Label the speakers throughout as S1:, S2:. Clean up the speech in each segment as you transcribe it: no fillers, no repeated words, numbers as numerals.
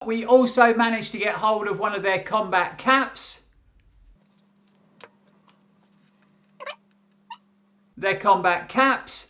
S1: We also managed to get hold of one of their combat caps. Their combat caps.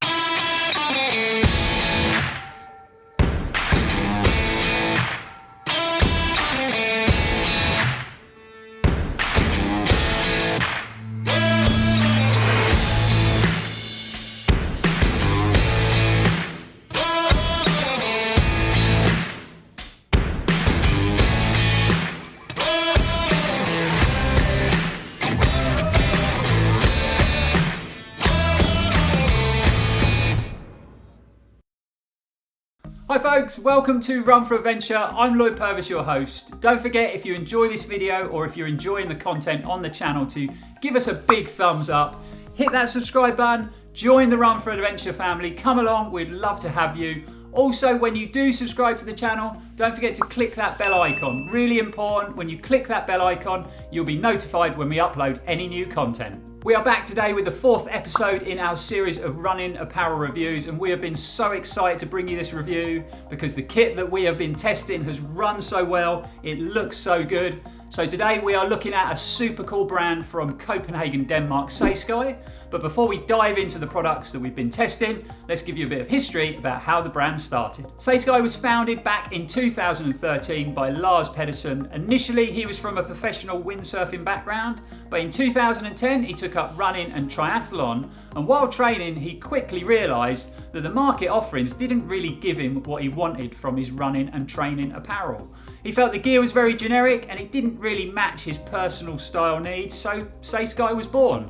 S1: Hi folks, welcome to Run4Adventure. I'm Lloyd Purvis, your host. Don't forget, if you enjoy this video or if you're enjoying the content on the channel, to give us a big thumbs up. Hit that subscribe button, join the Run4Adventure family, come along, we'd love to have you. Also, when you do subscribe to the channel, don't forget to click that bell icon. Really important, when you click that bell icon, you'll be notified when we upload any new content. We are back today with the 4th episode in our series of running apparel reviews, and we have been so excited to bring you this review because the kit that we have been testing has run so well, it looks so good. So today we are looking at a super cool brand from Copenhagen, Denmark, SAYSKY. But before we dive into the products that we've been testing, let's give you a bit of history about how the brand started. SAYSKY was founded back in 2013 by Lars Pedersen. Initially, he was from a professional windsurfing background, but in 2010 he took up running and triathlon, and while training he quickly realised that the market offerings didn't really give him what he wanted from his running and training apparel. He felt the gear was very generic and it didn't really match his personal style needs, so SAYSKY was born.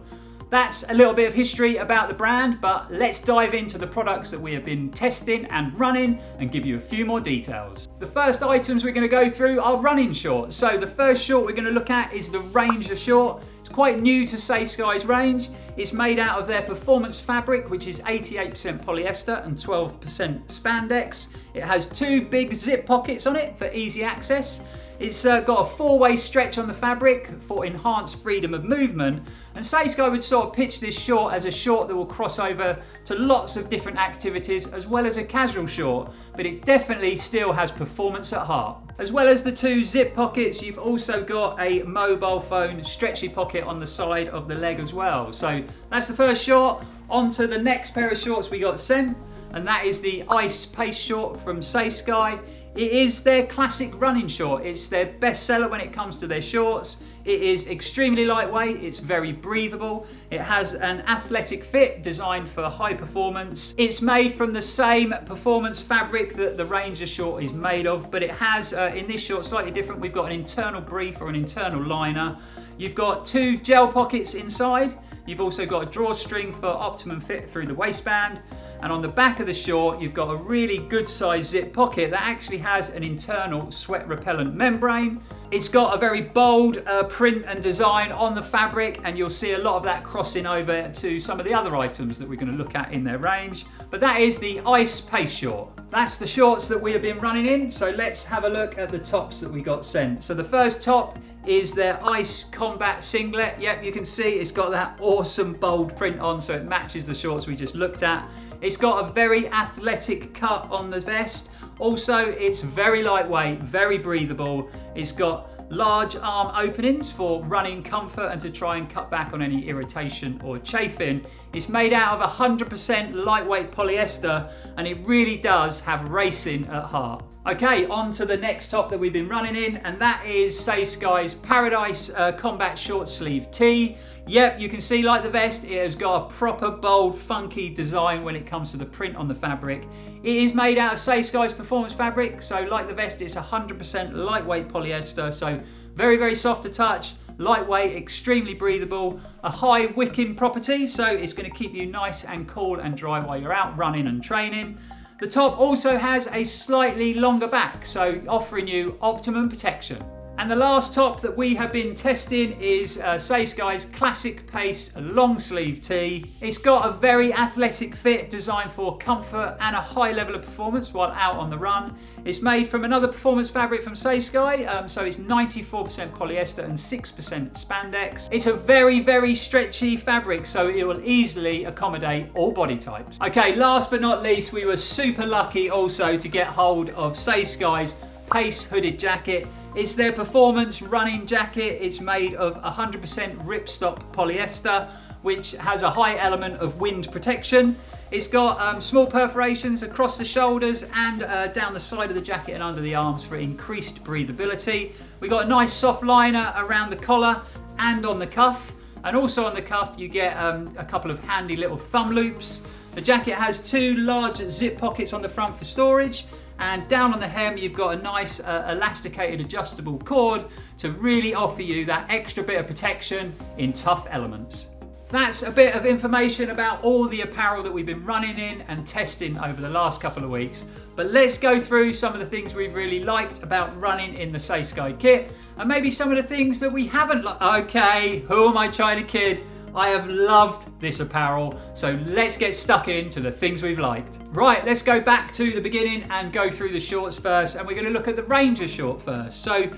S1: That's a little bit of history about the brand, but let's dive into the products that we have been testing and running and give you a few more details. The first items we're going to go through are running shorts. So the first short we're going to look at is the Ranger short. It's quite new to SAYSKY's range. It's made out of their performance fabric, which is 88% polyester and 12% spandex. It has 2 big zip pockets on it for easy access. It's got a 4-way stretch on the fabric for enhanced freedom of movement, and SAYSKY would sort of pitch this short as a short that will cross over to lots of different activities as well as a casual short, but it definitely still has performance at heart. As well as the 2 zip pockets, you've also got a mobile phone stretchy pocket on the side of the leg as well. So that's the first short. On to the next pair of shorts we got sent, and that is the Ice Pace short from SAYSKY. It is their classic running short. It's their best seller when it comes to their shorts. It is extremely lightweight, it's very breathable. It has an athletic fit designed for high performance. It's made from the same performance fabric that the Ranger short is made of, but it has, in this short, slightly different. We've got an internal brief or an internal liner. You've got 2 gel pockets inside. You've also got a drawstring for optimum fit through the waistband. And on the back of the short, you've got a really good size zip pocket that actually has an internal sweat repellent membrane. It's got a very bold print and design on the fabric, and you'll see a lot of that crossing over to some of the other items that we're going to look at in their range. But that is the Ice Pace short. That's the shorts that we have been running in, so let's have a look at the tops that we got sent. So the first top is their Ice Combat singlet. Yep, you can see it's got that awesome bold print on, so it matches the shorts we just looked at. It's got a very athletic cut on the vest. Also, it's very lightweight, very breathable. It's got large arm openings for running comfort and to try and cut back on any irritation or chafing. It's made out of 100% lightweight polyester, and it really does have racing at heart. Okay, on to the next top that we've been running in, and that is SAYSKY's Paradise Combat Short Sleeve Tee. Yep, you can see, like the vest, it has got a proper bold, funky design when it comes to the print on the fabric. It is made out of SAYSKY's performance fabric, so like the vest, it's 100% lightweight polyester, so very, very soft to touch, lightweight, extremely breathable, a high wicking property, so it's going to keep you nice and cool and dry while you're out running and training. The top also has a slightly longer back, so offering you optimum protection. And the last top that we have been testing is SAYSKY's Classic Pace long sleeve tee. It's got a very athletic fit designed for comfort and a high level of performance while out on the run. It's made from another performance fabric from SAYSKY, so it's 94% polyester and 6% spandex. It's a very, very stretchy fabric, so it will easily accommodate all body types. Okay, last but not least, we were super lucky also to get hold of SAYSKY's Pace hooded jacket. It's their performance running jacket. It's made of 100% ripstop polyester, which has a high element of wind protection. It's got small perforations across the shoulders and down the side of the jacket and under the arms for increased breathability. We got a nice soft liner around the collar and on the cuff. And also on the cuff you get a couple of handy little thumb loops. The jacket has 2 large zip pockets on the front for storage, and down on the hem you've got a nice elasticated adjustable cord to really offer you that extra bit of protection in tough elements. That's a bit of information about all the apparel that we've been running in and testing over the last couple of weeks. But let's go through some of the things we've really liked about running in the SAYSKY kit, and maybe some of the things that we haven't liked. Okay, who am I trying to kid? I have loved this apparel, so let's get stuck into the things we've liked. Right, let's go back to the beginning and go through the shorts first, and we're going to look at the Ranger short first. So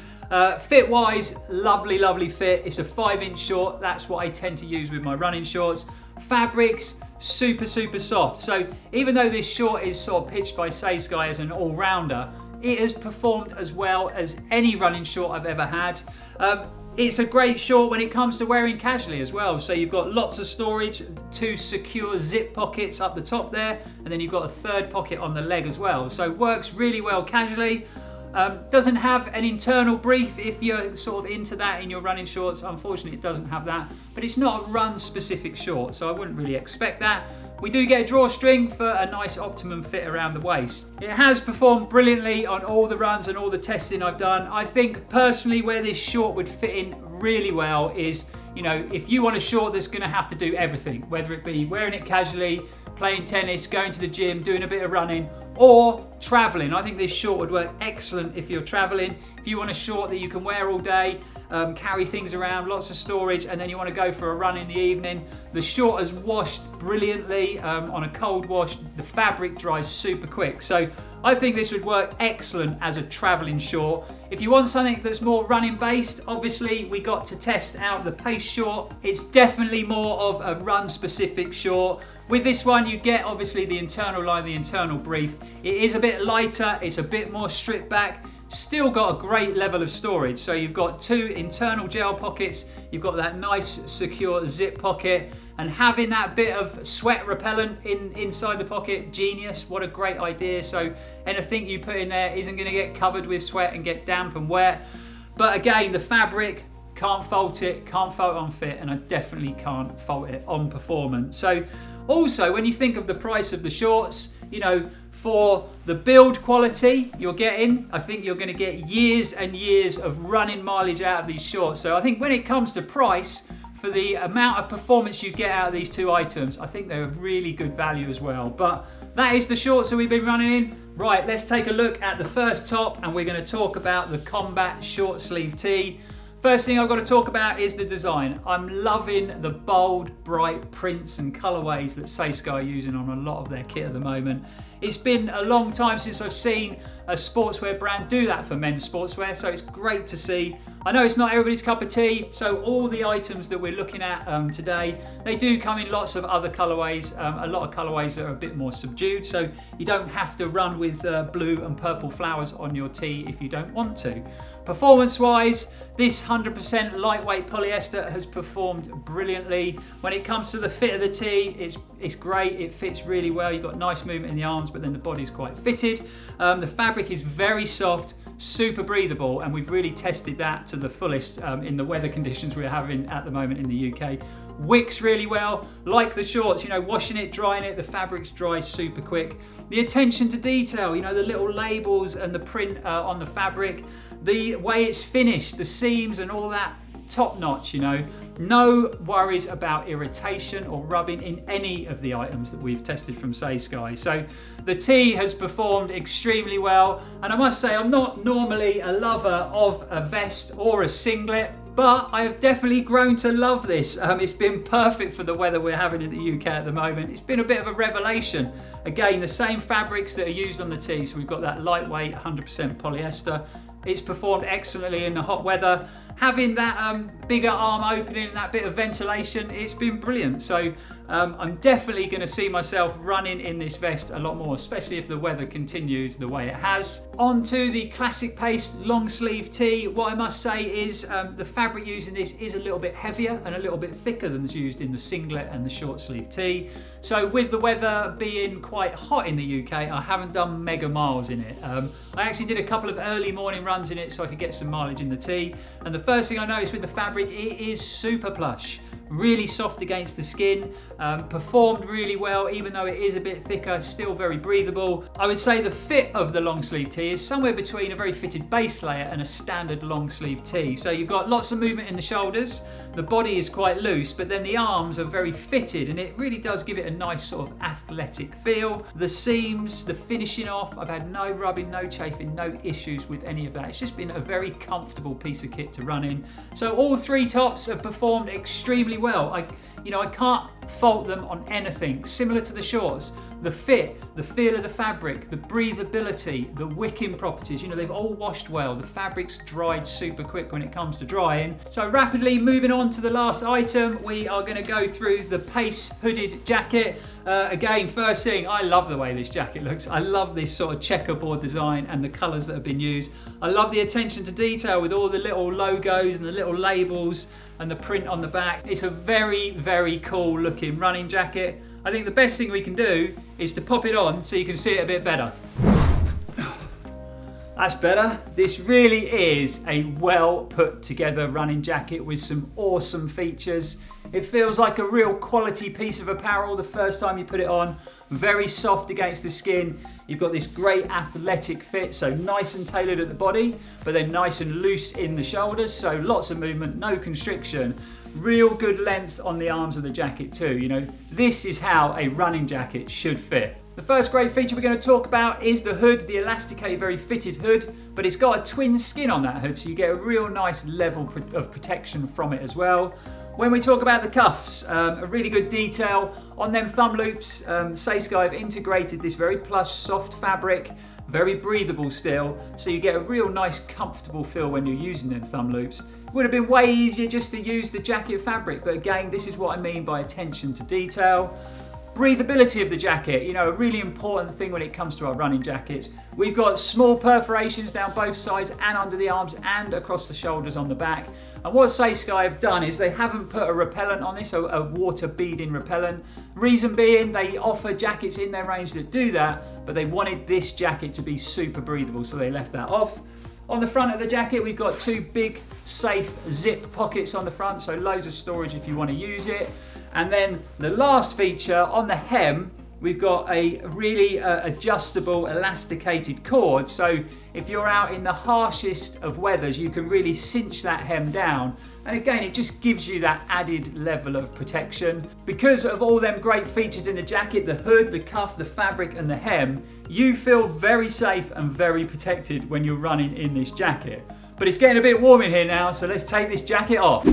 S1: fit wise, lovely fit. It's a 5-inch short. That's what I tend to use with my running shorts. Fabrics, super soft. So even though this short is sort of pitched by SAYSKY as an all-rounder, it has performed as well as any running short I've ever had. It's a great short when it comes to wearing casually as well. So you've got lots of storage, 2 secure zip pockets up the top there, and then you've got a 3rd pocket on the leg as well. So works really well casually. Doesn't have an internal brief if you're sort of into that in your running shorts. Unfortunately, it doesn't have that, but it's not a run specific short, so I wouldn't really expect that. We do get a drawstring for a nice optimum fit around the waist. It has performed brilliantly on all the runs and all the testing I've done. I think personally where this short would fit in really well is, you know, if you want a short that's going to have to do everything, whether it be wearing it casually, playing tennis, going to the gym, doing a bit of running, or traveling. I think this short would work excellent if you're traveling. If you want a short that you can wear all day, carry things around, lots of storage, and then you want to go for a run in the evening. The short has washed brilliantly on a cold wash. The fabric dries super quick. So I think this would work excellent as a traveling short. If you want something that's more running based, obviously we got to test out the Pace short. It's definitely more of a run specific short. With this one, you get obviously the internal line, the internal brief. It is a bit lighter, it's a bit more stripped back. Still got a great level of storage. So you've got 2 internal gel pockets, you've got that nice secure zip pocket, and having that bit of sweat repellent inside the pocket, genius, what a great idea. So anything you put in there isn't gonna get covered with sweat and get damp and wet. But again, the fabric, can't fault it on fit, and I definitely can't fault it on performance. So also, when you think of the price of the shorts, you know, for the build quality you're getting, I think you're going to get years and years of running mileage out of these shorts. So I think when it comes to price, for the amount of performance you get out of these 2 items, I think they're a really good value as well. But that is the shorts that we've been running in. Right, let's take a look at the first top, and we're going to talk about the combat short sleeve tee. First thing I've got to talk about is the design. I'm loving the bold, bright prints and colorways that SAYSKY are using on a lot of their kit at the moment. It's been a long time since I've seen a sportswear brand do that for men's sportswear, so it's great to see. I know it's not everybody's cup of tea, so all the items that we're looking at today, they do come in lots of other colorways, a lot of colorways that are a bit more subdued, so you don't have to run with blue and purple flowers on your tee if you don't want to. Performance-wise, this 100% lightweight polyester has performed brilliantly. When it comes to the fit of the tee, it's great. It fits really well. You've got nice movement in the arms, but then the body's quite fitted. The fabric is very soft, super breathable, and we've really tested that to the fullest in the weather conditions we're having at the moment in the UK. Wicks really well, like the shorts, you know, washing it, drying it, the fabrics dry super quick. The attention to detail, you know, the little labels and the print on the fabric, the way it's finished, the seams and all that, top notch, you know. No worries about irritation or rubbing in any of the items that we've tested from SAYSKY. So the tee has performed extremely well, and I must say I'm not normally a lover of a vest or a singlet, but I have definitely grown to love this. It's been perfect for the weather we're having in the UK at the moment. It's been a bit of a revelation. Again, the same fabrics that are used on the tee, so we've got that lightweight 100% polyester. It's performed excellently in the hot weather. having that bigger arm opening and that bit of ventilation, it's been brilliant. So I'm definitely going to see myself running in this vest a lot more, especially if the weather continues the way it has. On to the classic pace long sleeve tee. What I must say is the fabric used in this is a little bit heavier and a little bit thicker than is used in the singlet and the short sleeve tee. So with the weather being quite hot in the UK, I haven't done mega miles in it. I actually did a couple of early morning runs in it so I could get some mileage in the tee. And the first thing I noticed with the fabric, it is super plush. Really soft against the skin, performed really well, even though it is a bit thicker, still very breathable. I would say the fit of the long sleeve tee is somewhere between a very fitted base layer and a standard long sleeve tee. So you've got lots of movement in the shoulders, the body is quite loose, but then the arms are very fitted, and it really does give it a nice sort of athletic feel. The seams, the finishing off, I've had no rubbing, no chafing, no issues with any of that. It's just been a very comfortable piece of kit to run in. So all three tops have performed extremely well. I can't fault them on anything. Similar to the shorts, the fit, the feel of the fabric, the breathability, the wicking properties, they've all washed well. The fabric's dried super quick when it comes to drying. So rapidly moving on to the last item, we are going to go through the Pace hooded jacket. Again, first thing, I love the way this jacket looks. I love this sort of checkerboard design and the colours that have been used. I love the attention to detail with all the little logos and the little labels and the print on the back. It's a very, very cool looking running jacket. I think the best thing we can do is to pop it on so you can see it a bit better. That's better. This really is a well put together running jacket with some awesome features. It feels like a real quality piece of apparel the first time you put it on. Very soft against the skin. You've got this great athletic fit, so nice and tailored at the body, but then nice and loose in the shoulders, so lots of movement, no constriction. Real good length on the arms of the jacket too. This is how a running jacket should fit. The first great feature we're going to talk about is the hood, the Elasticate very fitted hood, but it's got a twin skin on that hood, so you get a real nice level of protection from it as well. When we talk about the cuffs, a really good detail on them thumb loops. SAYSKY have integrated this very plush, soft fabric, very breathable still, so you get a real nice, comfortable feel when you're using them thumb loops. It would have been way easier just to use the jacket fabric, but again, this is what I mean by attention to detail. Breathability of the jacket, a really important thing when it comes to our running jackets. We've got small perforations down both sides and under the arms and across the shoulders on the back. And what SAYSKY have done is they haven't put a repellent on this, a water beading repellent. Reason being, they offer jackets in their range that do that, but they wanted this jacket to be super breathable, so they left that off. On the front of the jacket, we've got two big, safe zip pockets on the front, so loads of storage if you want to use it. And then the last feature, on the hem, we've got a really adjustable, elasticated cord. So if you're out in the harshest of weathers, you can really cinch that hem down. And again, it just gives you that added level of protection. Because of all them great features in the jacket, the hood, the cuff, the fabric, and the hem, you feel very safe and very protected when you're running in this jacket. But it's getting a bit warm in here now, so let's take this jacket off.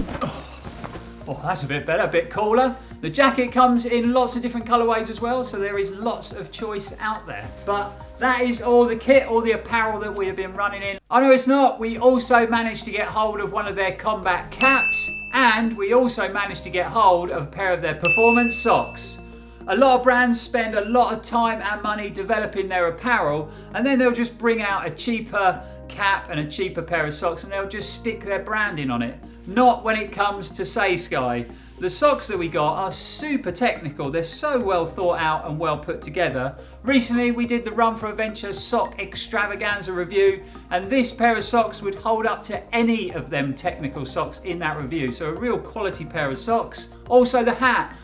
S1: Oh, that's a bit better, a bit cooler. The jacket comes in lots of different colorways as well, so there is lots of choice out there. But that is all the kit, all the apparel that we have been running in. I know it's not, we also managed to get hold of one of their combat caps, and we also managed to get hold of a pair of their performance socks. A lot of brands spend a lot of time and money developing their apparel, and then they'll just bring out a cheaper cap and a cheaper pair of socks and they'll just stick their branding on it. Not when it comes to SAYSKY. The socks that we got are super technical. They're so well thought out and well put together. Recently we did the Run4Adventure sock extravaganza review, and this pair of socks would hold up to any of them technical socks in that review. So a real quality pair of socks. Also the hat.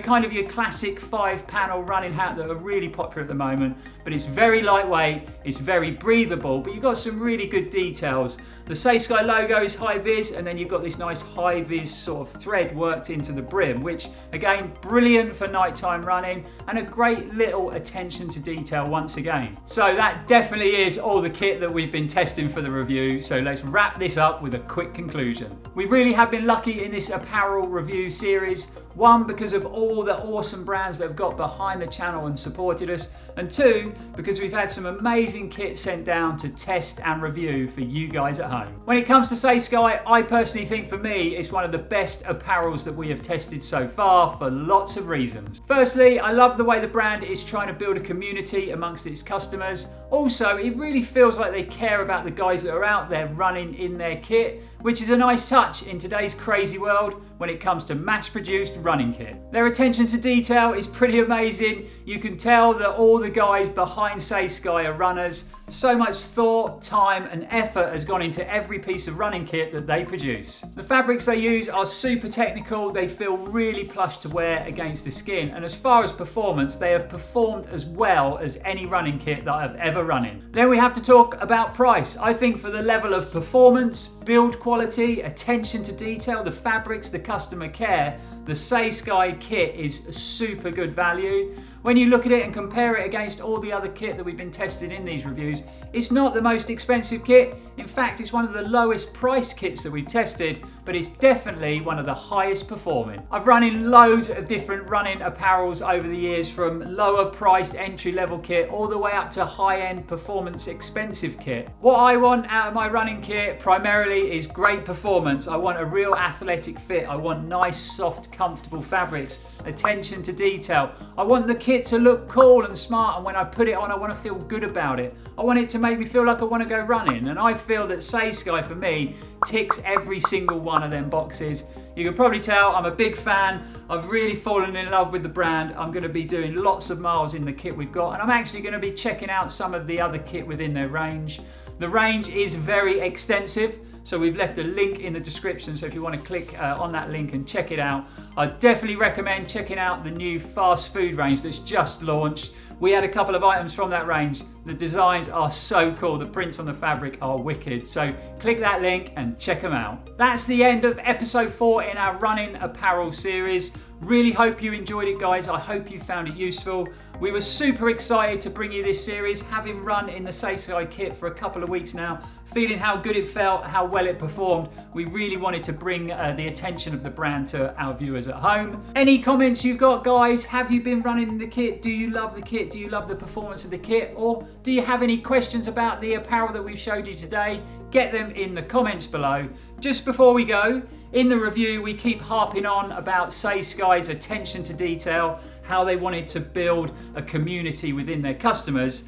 S1: Kind of your classic 5-panel running hat that are really popular at the moment, but it's very lightweight, it's very breathable, but you've got some really good details. The SAYSKY logo is high vis, and then you've got this nice high vis sort of thread worked into the brim, which again, brilliant for nighttime running and a great little attention to detail once again. So that definitely is all the kit that we've been testing for the review. So let's wrap this up with a quick conclusion. We really have been lucky in this apparel review series. One, because of all the awesome brands that have got behind the channel and supported us, and 2, because we've had some amazing kit sent down to test and review for you guys at home. When it comes to SAYSKY, I personally think for me it's one of the best apparels that we have tested so far for lots of reasons. Firstly, I love the way the brand is trying to build a community amongst its customers. Also, it really feels like they care about the guys that are out there running in their kit, which is a nice touch in today's crazy world when it comes to mass-produced running kit. Their attention to detail is pretty amazing. You can tell that all the guys behind SAYSKY are runners. So much thought, time and effort has gone into every piece of running kit that they produce. The fabrics they use are super technical. They feel really plush to wear against the skin, and as far as performance, they have performed as well as any running kit that I've ever run in. Then we have to talk about price. I think for the level of performance, build quality, attention to detail, the fabrics, the customer care, the SAYSKY kit is a super good value. When you look at it and compare it against all the other kit that we've been testing in these reviews, it's not the most expensive kit. In fact, it's one of the lowest price kits that we've tested, but it's definitely one of the highest performing. I've run in loads of different running apparels over the years, from lower priced entry level kit all the way up to high-end performance expensive kit. What I want out of my running kit primarily is great performance. I want a real athletic fit. I want nice, soft, comfortable fabrics, attention to detail. I want the kit to look cool and smart, and when I put it on, I want to feel good about it. I want it to make me feel like I want to go running, and I feel that SAYSKY for me ticks every single one of them boxes. You can probably tell I'm a big fan. I've really fallen in love with the brand. I'm going to be doing lots of miles in the kit we've got, and I'm actually going to be checking out some of the other kit within their range. The range is very extensive, so we've left a link in the description, so if you want to click on that link and check it out. I definitely recommend checking out the new fast food range that's just launched. We had a couple of items from that range. The designs are so cool, the prints on the fabric are wicked, so click that link and check them out. That's the end of episode 4 in our running apparel series. Really hope you enjoyed it, guys. I hope you found it useful. We were super excited to bring you this series, having run in the SAYSKY kit for a couple of weeks now, feeling how good it felt, how well it performed. We really wanted to bring the attention of the brand to our viewers at home. Any comments you've got, guys? Have you been running the kit? Do you love the kit? Do you love the performance of the kit? Or do you have any questions about the apparel that we've showed you today? Get them in the comments below. Just before we go, in the review we keep harping on about SAYSKY's attention to detail, how they wanted to build a community within their customers.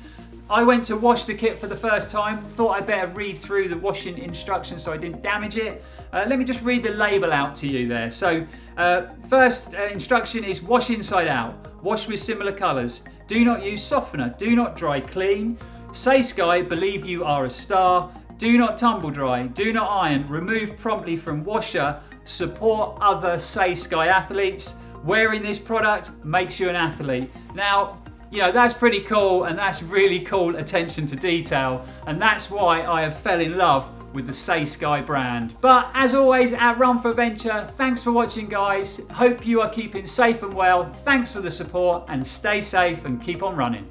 S1: I went to wash the kit for the first time, thought I'd better read through the washing instructions so I didn't damage it. Let me just read the label out to you there. So first instruction is wash inside out, wash with similar colours, do not use softener, do not dry clean, SAYSKY believe you are a star, do not tumble dry, do not iron, remove promptly from washer, support other SAYSKY athletes, wearing this product makes you an athlete. Now, you know, that's pretty cool, and that's really cool attention to detail, and that's why I have fell in love with the SAYSKY brand. But as always at Run4Adventure, thanks for watching, guys. Hope you are keeping safe and well. Thanks for the support, and stay safe and keep on running.